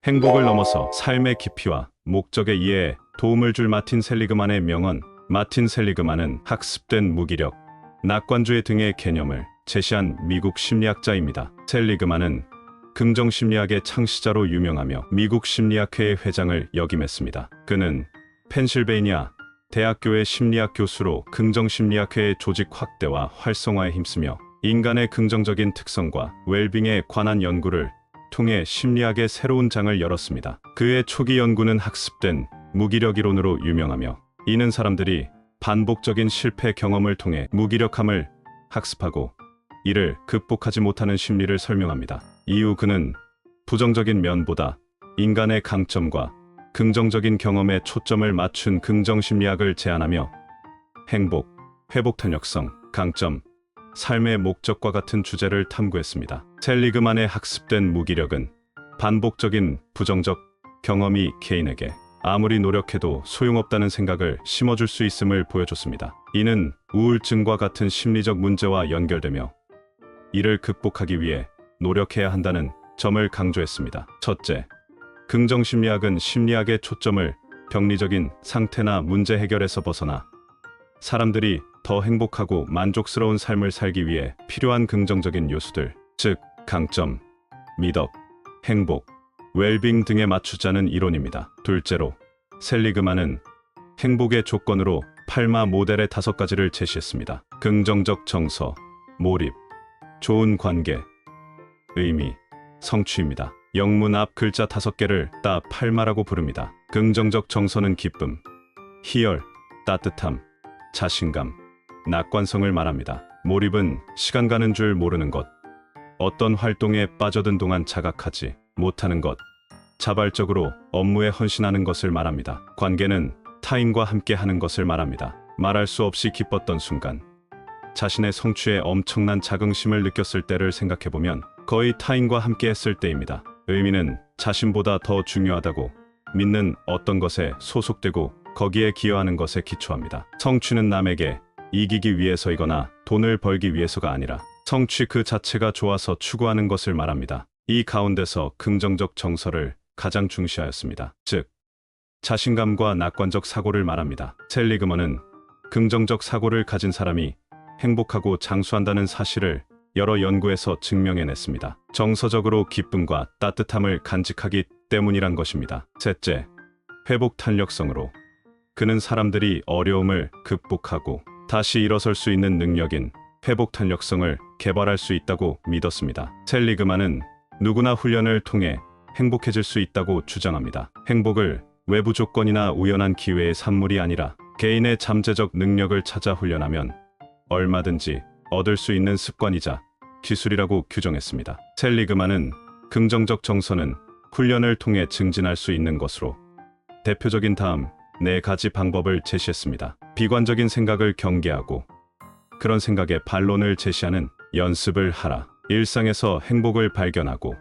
행복을 넘어서 삶의 깊이와 목적에 이해에 도움을 줄 마틴 셀리그만의 명언. 마틴 셀리그만은 학습된 무기력, 낙관주의 등의 개념을 제시한 미국 심리학자입니다. 셀리그만은 긍정심리학의 창시자로 유명하며 미국 심리학회의 회장을 역임했습니다. 그는 펜실베이니아 대학교의 심리학 교수로 긍정심리학회의 조직 확대와 활성화에 힘쓰며 인간의 긍정적인 특성과 웰빙에 관한 연구를 통해 심리학의 새로운 장을 열었습니다. 그의 초기 연구는 학습된 무기력 이론으로 유명하며, 이는 사람들이 반복적인 실패 경험을 통해 무기력함을 학습하고 이를 극복하지 못하는 심리를 설명합니다. 이후 그는 부정적인 면보다 인간의 강점과 긍정적인 경험에 초점을 맞춘 긍정심리학을 제안하며 행복, 회복 탄력성, 강점, 삶의 목적과 같은 주제를 탐구했습니다. 셀리그만의 학습된 무기력은 반복적인 부정적 경험이 개인에게 아무리 노력해도 소용없다는 생각을 심어줄 수 있음을 보여줬습니다. 이는 우울증과 같은 심리적 문제와 연결되며 이를 극복하기 위해 노력해야 한다는 점을 강조했습니다. 첫째, 긍정심리학은 심리학의 초점을 병리적인 상태나 문제 해결에서 벗어나 사람들이 더 행복하고 만족스러운 삶을 살기 위해 필요한 긍정적인 요소들, 즉 강점, 미덕, 행복, 웰빙 등에 맞추자는 이론입니다. 둘째로, 셀리그만은 행복의 조건으로 팔마 모델의 5가지를 제시했습니다. 긍정적 정서, 몰입, 좋은 관계, 의미, 성취입니다. 영문 앞 글자 5개를 따 팔마라고 부릅니다. 긍정적 정서는 기쁨, 희열, 따뜻함, 자신감, 낙관성을 말합니다. 몰입은 시간 가는 줄 모르는 것, 어떤 활동에 빠져든 동안 자각하지 못하는 것, 자발적으로 업무에 헌신하는 것을 말합니다. 관계는 타인과 함께 하는 것을 말합니다. 말할 수 없이 기뻤던 순간, 자신의 성취에 엄청난 자긍심을 느꼈을 때를 생각해보면 거의 타인과 함께 했을 때입니다. 의미는 자신보다 더 중요하다고 믿는 어떤 것에 소속되고 거기에 기여하는 것에 기초합니다. 성취는 남에게 이기기 위해서이거나 돈을 벌기 위해서가 아니라 성취 그 자체가 좋아서 추구하는 것을 말합니다. 이 가운데서 긍정적 정서를 가장 중시하였습니다. 즉, 자신감과 낙관적 사고를 말합니다. 셀리그먼은 긍정적 사고를 가진 사람이 행복하고 장수한다는 사실을 여러 연구에서 증명해냈습니다. 정서적으로 기쁨과 따뜻함을 간직하기 때문이란 것입니다. 셋째, 회복 탄력성으로 그는 사람들이 어려움을 극복하고 다시 일어설 수 있는 능력인 회복 탄력성을 개발할 수 있다고 믿었습니다. 셀리그만은 누구나 훈련을 통해 행복해질 수 있다고 주장합니다. 행복을 외부 조건이나 우연한 기회의 산물이 아니라 개인의 잠재적 능력을 찾아 훈련하면 얼마든지 얻을 수 있는 습관이자 기술이라고 규정했습니다. 셀리그만은 긍정적 정서는 훈련을 통해 증진할 수 있는 것으로 대표적인 다음 4가지 방법을 제시했습니다. 비관적인 생각을 경계하고 그런 생각에 반론을 제시하는 연습을 하라. 일상에서 행복을 발견하고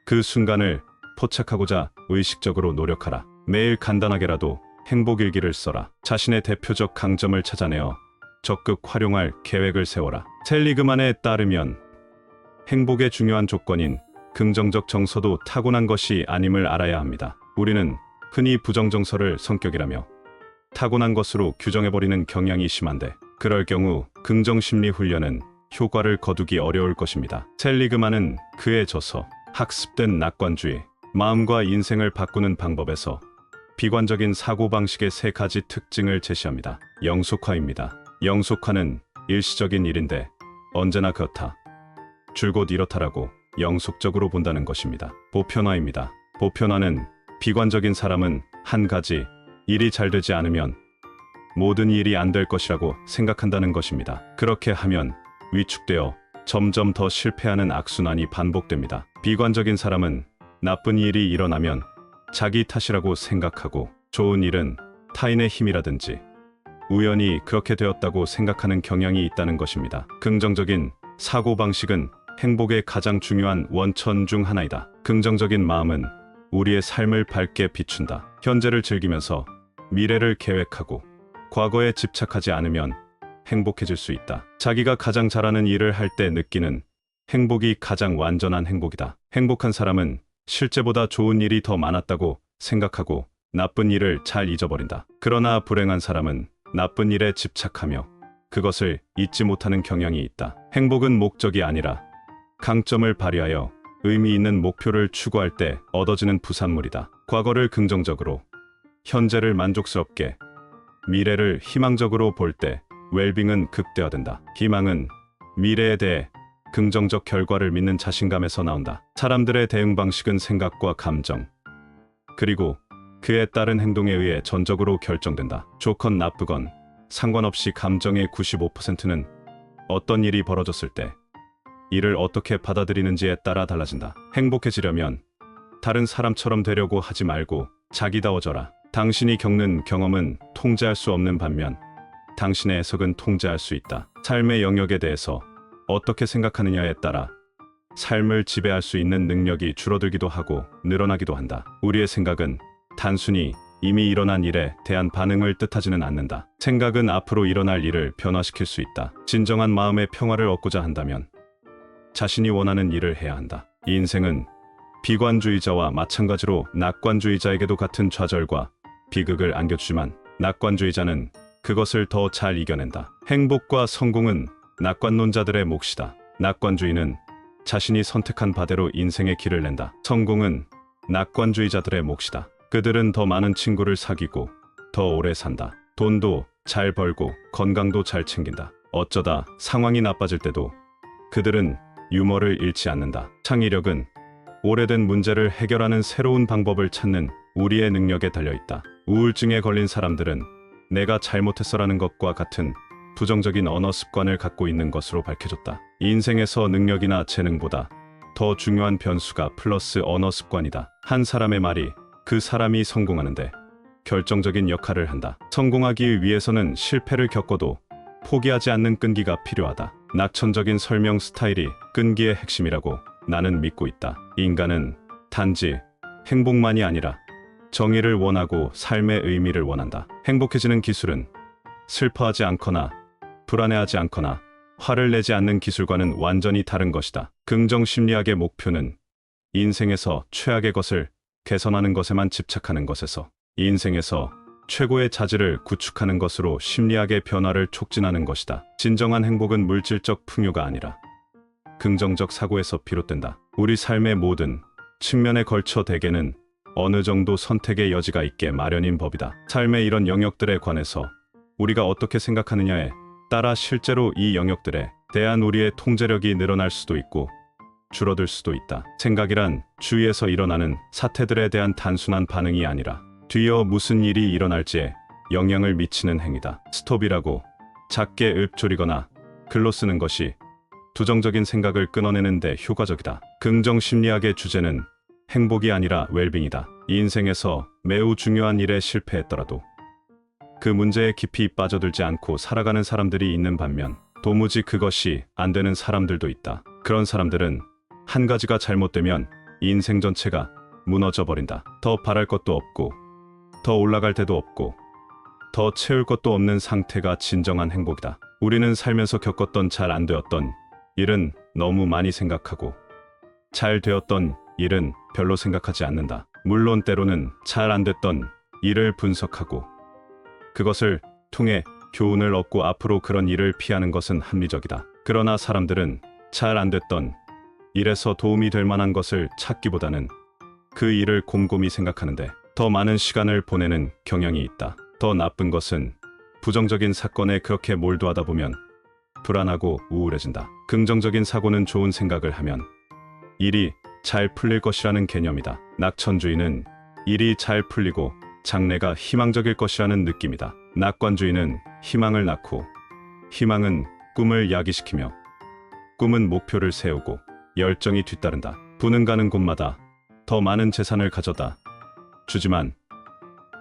그 순간을 포착하고자 의식적으로 노력하라. 매일 간단하게라도 행복일기를 써라. 자신의 대표적 강점을 찾아내어 적극 활용할 계획을 세워라. 셀리그만에 따르면 행복의 중요한 조건인 긍정적 정서도 타고난 것이 아님을 알아야 합니다. 우리는 흔히 부정정서를 성격이라며 타고난 것으로 규정해버리는 경향이 심한데, 그럴 경우 긍정심리 훈련은 효과를 거두기 어려울 것입니다. 셀리그만은 그의 저서 학습된 낙관주의, 마음과 인생을 바꾸는 방법에서 비관적인 사고방식의 3가지 특징을 제시합니다. 영속화입니다. 영속화는 일시적인 일인데 언제나 그렇다, 줄곧 이렇다라고 영속적으로 본다는 것입니다. 보편화입니다. 보편화는 비관적인 사람은 한 가지 일이 잘 되지 않으면 모든 일이 안 될 것이라고 생각한다는 것입니다. 그렇게 하면 위축되어 점점 더 실패하는 악순환이 반복됩니다. 비관적인 사람은 나쁜 일이 일어나면 자기 탓이라고 생각하고 좋은 일은 타인의 힘이라든지 우연히 그렇게 되었다고 생각하는 경향이 있다는 것입니다. 긍정적인 사고방식은 행복의 가장 중요한 원천 중 하나이다. 긍정적인 마음은 우리의 삶을 밝게 비춘다. 현재를 즐기면서 미래를 계획하고 과거에 집착하지 않으면 행복해질 수 있다. 자기가 가장 잘하는 일을 할 때 느끼는 행복이 가장 완전한 행복이다. 행복한 사람은 실제보다 좋은 일이 더 많았다고 생각하고 나쁜 일을 잘 잊어버린다. 그러나 불행한 사람은 나쁜 일에 집착하며 그것을 잊지 못하는 경향이 있다. 행복은 목적이 아니라 강점을 발휘하여 의미 있는 목표를 추구할 때 얻어지는 부산물이다. 과거를 긍정적으로, 현재를 만족스럽게, 미래를 희망적으로 볼 때 웰빙은 극대화된다. 희망은 미래에 대해 긍정적 결과를 믿는 자신감에서 나온다. 사람들의 대응 방식은 생각과 감정, 그리고 그에 따른 행동에 의해 전적으로 결정된다. 좋건 나쁘건 상관없이 감정의 95%는 어떤 일이 벌어졌을 때 이를 어떻게 받아들이는지에 따라 달라진다. 행복해지려면 다른 사람처럼 되려고 하지 말고 자기다워져라. 당신이 겪는 경험은 통제할 수 없는 반면 당신의 해석은 통제할 수 있다. 삶의 영역에 대해서 어떻게 생각하느냐에 따라 삶을 지배할 수 있는 능력이 줄어들기도 하고 늘어나기도 한다. 우리의 생각은 단순히 이미 일어난 일에 대한 반응을 뜻하지는 않는다. 생각은 앞으로 일어날 일을 변화시킬 수 있다. 진정한 마음의 평화를 얻고자 한다면 자신이 원하는 일을 해야 한다. 이 인생은 비관주의자와 마찬가지로 낙관주의자에게도 같은 좌절과 비극을 안겨주지만 낙관주의자는 그것을 더 잘 이겨낸다. 행복과 성공은 낙관론자들의 몫이다. 낙관주의는 자신이 선택한 바대로 인생의 길을 낸다. 성공은 낙관주의자들의 몫이다. 그들은 더 많은 친구를 사귀고 더 오래 산다. 돈도 잘 벌고 건강도 잘 챙긴다. 어쩌다 상황이 나빠질 때도 그들은 유머를 잃지 않는다. 창의력은 오래된 문제를 해결하는 새로운 방법을 찾는 우리의 능력에 달려있다. 우울증에 걸린 사람들은 내가 잘못했어라는 것과 같은 부정적인 언어 습관을 갖고 있는 것으로 밝혀졌다. 인생에서 능력이나 재능보다 더 중요한 변수가 플러스 언어 습관이다. 한 사람의 말이 그 사람이 성공하는데 결정적인 역할을 한다. 성공하기 위해서는 실패를 겪어도 포기하지 않는 끈기가 필요하다. 낙천적인 설명 스타일이 끈기의 핵심이라고 나는 믿고 있다. 인간은 단지 행복만이 아니라 정의를 원하고 삶의 의미를 원한다. 행복해지는 기술은 슬퍼하지 않거나 불안해하지 않거나 화를 내지 않는 기술과는 완전히 다른 것이다. 긍정 심리학의 목표는 인생에서 최악의 것을 개선하는 것에만 집착하는 것에서 인생에서 최고의 자질을 구축하는 것으로 심리학의 변화를 촉진하는 것이다. 진정한 행복은 물질적 풍요가 아니라 긍정적 사고에서 비롯된다. 우리 삶의 모든 측면에 걸쳐 대개는 어느 정도 선택의 여지가 있게 마련인 법이다. 삶의 이런 영역들에 관해서 우리가 어떻게 생각하느냐에 따라 실제로 이 영역들에 대한 우리의 통제력이 늘어날 수도 있고 줄어들 수도 있다. 생각이란 주위에서 일어나는 사태들에 대한 단순한 반응이 아니라 뒤이어 무슨 일이 일어날지에 영향을 미치는 행위다. 스톱이라고 작게 읊조리거나 글로 쓰는 것이 부정적인 생각을 끊어내는 데 효과적이다. 긍정 심리학의 주제는 행복이 아니라 웰빙이다. 이 인생에서 매우 중요한 일에 실패했더라도 그 문제에 깊이 빠져들지 않고 살아가는 사람들이 있는 반면 도무지 그것이 안 되는 사람들도 있다. 그런 사람들은 한 가지가 잘못되면 인생 전체가 무너져 버린다. 더 바랄 것도 없고 더 올라갈 데도 없고 더 채울 것도 없는 상태가 진정한 행복이다. 우리는 살면서 겪었던 잘 안 되었던 일은 너무 많이 생각하고 잘 되었던 일은 별로 생각하지 않는다. 물론 때로는 잘 안 됐던 일을 분석하고 그것을 통해 교훈을 얻고 앞으로 그런 일을 피하는 것은 합리적이다. 그러나 사람들은 잘 안 됐던 일에서 도움이 될 만한 것을 찾기보다는 그 일을 곰곰이 생각하는데 더 많은 시간을 보내는 경향이 있다. 더 나쁜 것은 부정적인 사건에 그렇게 몰두하다 보면 불안하고 우울해진다. 긍정적인 사고는 좋은 생각을 하면 일이 잘 풀릴 것이라는 개념이다. 낙천주의는 일이 잘 풀리고 장래가 희망적일 것이라는 느낌이다. 낙관주의는 희망을 낳고 희망은 꿈을 야기시키며 꿈은 목표를 세우고 열정이 뒤따른다. 부는 가는 곳마다 더 많은 재산을 가져다 주지만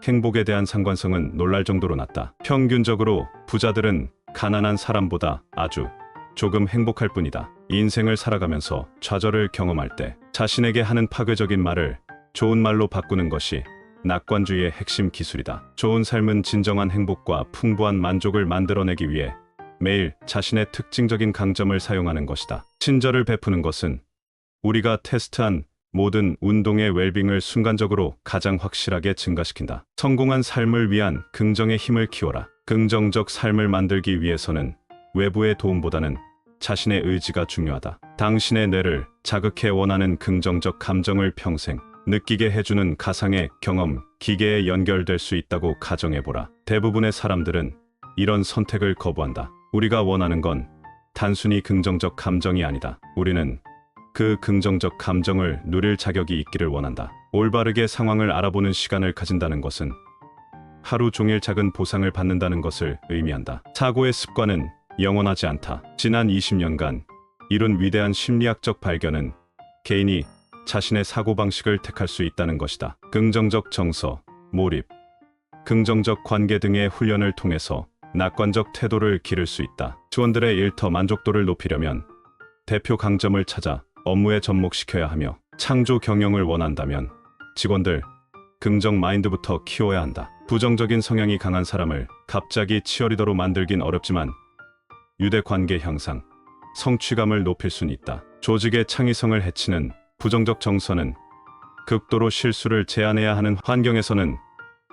행복에 대한 상관성은 놀랄 정도로 낮다. 평균적으로 부자들은 가난한 사람보다 아주 조금 행복할 뿐이다. 인생을 살아가면서 좌절을 경험할 때 자신에게 하는 파괴적인 말을 좋은 말로 바꾸는 것이 낙관주의의 핵심 기술이다. 좋은 삶은 진정한 행복과 풍부한 만족을 만들어내기 위해 매일 자신의 특징적인 강점을 사용하는 것이다. 친절을 베푸는 것은 우리가 테스트한 모든 운동의 웰빙을 순간적으로 가장 확실하게 증가시킨다. 성공한 삶을 위한 긍정의 힘을 키워라. 긍정적 삶을 만들기 위해서는 외부의 도움보다는 자신의 의지가 중요하다. 당신의 뇌를 자극해 원하는 긍정적 감정을 평생 느끼게 해주는 가상의 경험 기계에 연결될 수 있다고 가정해보라. 대부분의 사람들은 이런 선택을 거부한다. 우리가 원하는 건 단순히 긍정적 감정이 아니다. 우리는 그 긍정적 감정을 누릴 자격이 있기를 원한다. 올바르게 상황을 알아보는 시간을 가진다는 것은 하루 종일 작은 보상을 받는다는 것을 의미한다. 사고의 습관은 영원하지 않다. 지난 20년간 이룬 위대한 심리학적 발견은 개인이 자신의 사고방식을 택할 수 있다는 것이다. 긍정적 정서, 몰입, 긍정적 관계 등의 훈련을 통해서 낙관적 태도를 기를 수 있다. 직원들의 일터 만족도를 높이려면 대표 강점을 찾아 업무에 접목시켜야 하며, 창조 경영을 원한다면 직원들 긍정 마인드부터 키워야 한다. 부정적인 성향이 강한 사람을 갑자기 치어리더로 만들긴 어렵지만 유대 관계 향상, 성취감을 높일 수는 있다. 조직의 창의성을 해치는 부정적 정서는 극도로 실수를 제한해야 하는 환경에서는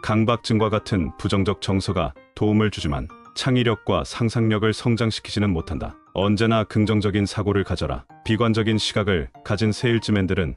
강박증과 같은 부정적 정서가 도움을 주지만 창의력과 상상력을 성장시키지는 못한다. 언제나 긍정적인 사고를 가져라. 비관적인 시각을 가진 세일즈맨들은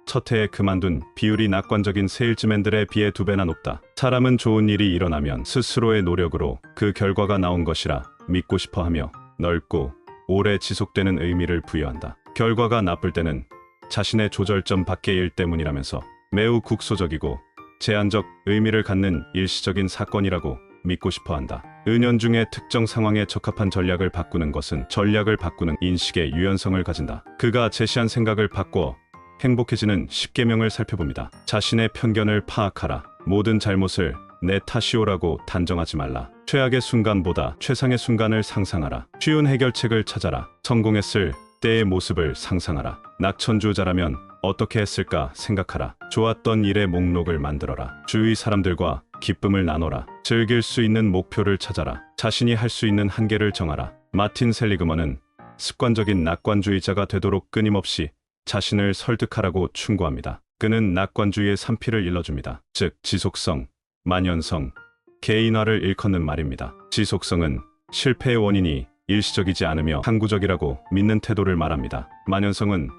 첫 해에 그만둔 비율이 낙관적인 세일즈맨들에 비해 2배나 높다. 사람은 좋은 일이 일어나면 스스로의 노력으로 그 결과가 나온 것이라 믿고 싶어하며 넓고 오래 지속되는 의미를 부여한다. 결과가 나쁠 때는 자신의 조절점 밖의 일 때문이라면서 매우 국소적이고 제한적 의미를 갖는 일시적인 사건이라고 믿고 싶어한다. 은연중에 특정 상황에 적합한 전략을 바꾸는 것은 전략을 바꾸는 인식의 유연성을 가진다. 그가 제시한 생각을 바꿔 행복해지는 10계명을 살펴봅니다. 자신의 편견을 파악하라. 모든 잘못을 내 탓이오라고 단정하지 말라. 최악의 순간보다 최상의 순간을 상상하라. 쉬운 해결책을 찾아라. 성공했을 때의 모습을 상상하라. 낙천주자라면 어떻게 했을까 생각하라. 좋았던 일의 목록을 만들어라. 주위 사람들과 기쁨을 나눠라. 즐길 수 있는 목표를 찾아라. 자신이 할 수 있는 한계를 정하라. 마틴 셀리그먼은 습관적인 낙관주의자가 되도록 끊임없이 자신을 설득하라고 충고합니다. 그는 낙관주의의 3P를 일러줍니다. 즉 지속성, 만연성, 개인화를 일컫는 말입니다. 지속성은 실패의 원인이 일시적이지 않으며 항구적이라고 믿는 태도를 말합니다. 만연성은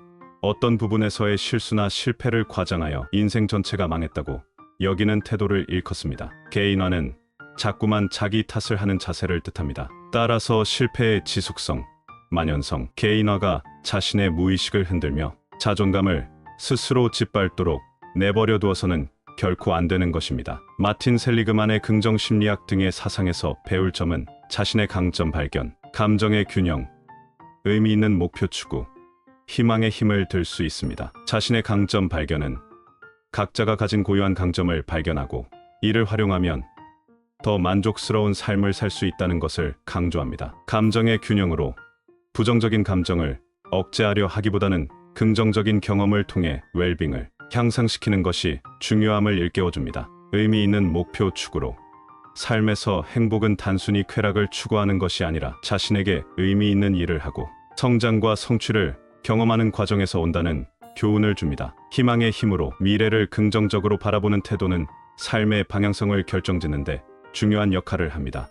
어떤 부분에서의 실수나 실패를 과장하여 인생 전체가 망했다고 여기는 태도를 일컫습니다. 개인화는 자꾸만 자기 탓을 하는 자세를 뜻합니다. 따라서 실패의 지속성, 만연성, 개인화가 자신의 무의식을 흔들며 자존감을 스스로 짓밟도록 내버려 두어서는 결코 안 되는 것입니다. 마틴 셀리그만의 긍정심리학 등의 사상에서 배울 점은 자신의 강점 발견, 감정의 균형, 의미 있는 목표 추구, 희망의 힘을 들 수 있습니다. 자신의 강점 발견은 각자가 가진 고유한 강점을 발견하고 이를 활용하면 더 만족스러운 삶을 살 수 있다는 것을 강조합니다. 감정의 균형으로 부정적인 감정을 억제하려 하기보다는 긍정적인 경험을 통해 웰빙을 향상시키는 것이 중요함을 일깨워줍니다. 의미 있는 목표 추구로 삶에서 행복은 단순히 쾌락을 추구하는 것이 아니라 자신에게 의미 있는 일을 하고 성장과 성취를 경험하는 과정에서 온다는 교훈을 줍니다. 희망의 힘으로 미래를 긍정적으로 바라보는 태도는 삶의 방향성을 결정짓는데 중요한 역할을 합니다.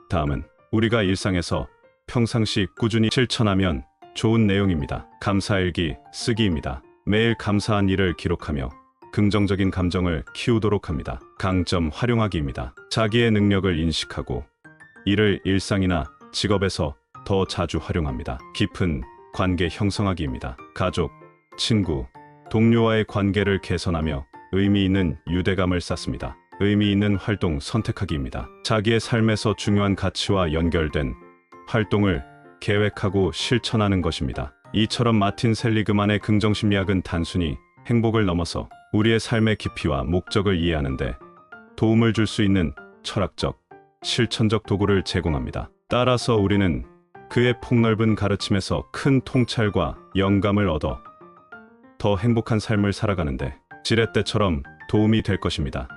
다음은 우리가 일상에서 평상시 꾸준히 실천하면 좋은 내용입니다. 감사일기 쓰기입니다. 매일 감사한 일을 기록하며 긍정적인 감정을 키우도록 합니다. 강점 활용하기입니다. 자기의 능력을 인식하고 이를 일상이나 직업에서 더 자주 활용합니다. 깊은 관계 형성하기입니다. 가족, 친구, 동료와의 관계를 개선하며 의미 있는 유대감을 쌓습니다. 의미 있는 활동 선택하기입니다. 자기의 삶에서 중요한 가치와 연결된 활동을 계획하고 실천하는 것입니다. 이처럼 마틴 셀리그만의 긍정심리학은 단순히 행복을 넘어서 우리의 삶의 깊이와 목적을 이해하는데 도움을 줄 수 있는 철학적, 실천적 도구를 제공합니다. 따라서 우리는 그의 폭넓은 가르침에서 큰 통찰과 영감을 얻어 더 행복한 삶을 살아가는데 지렛대처럼 도움이 될 것입니다.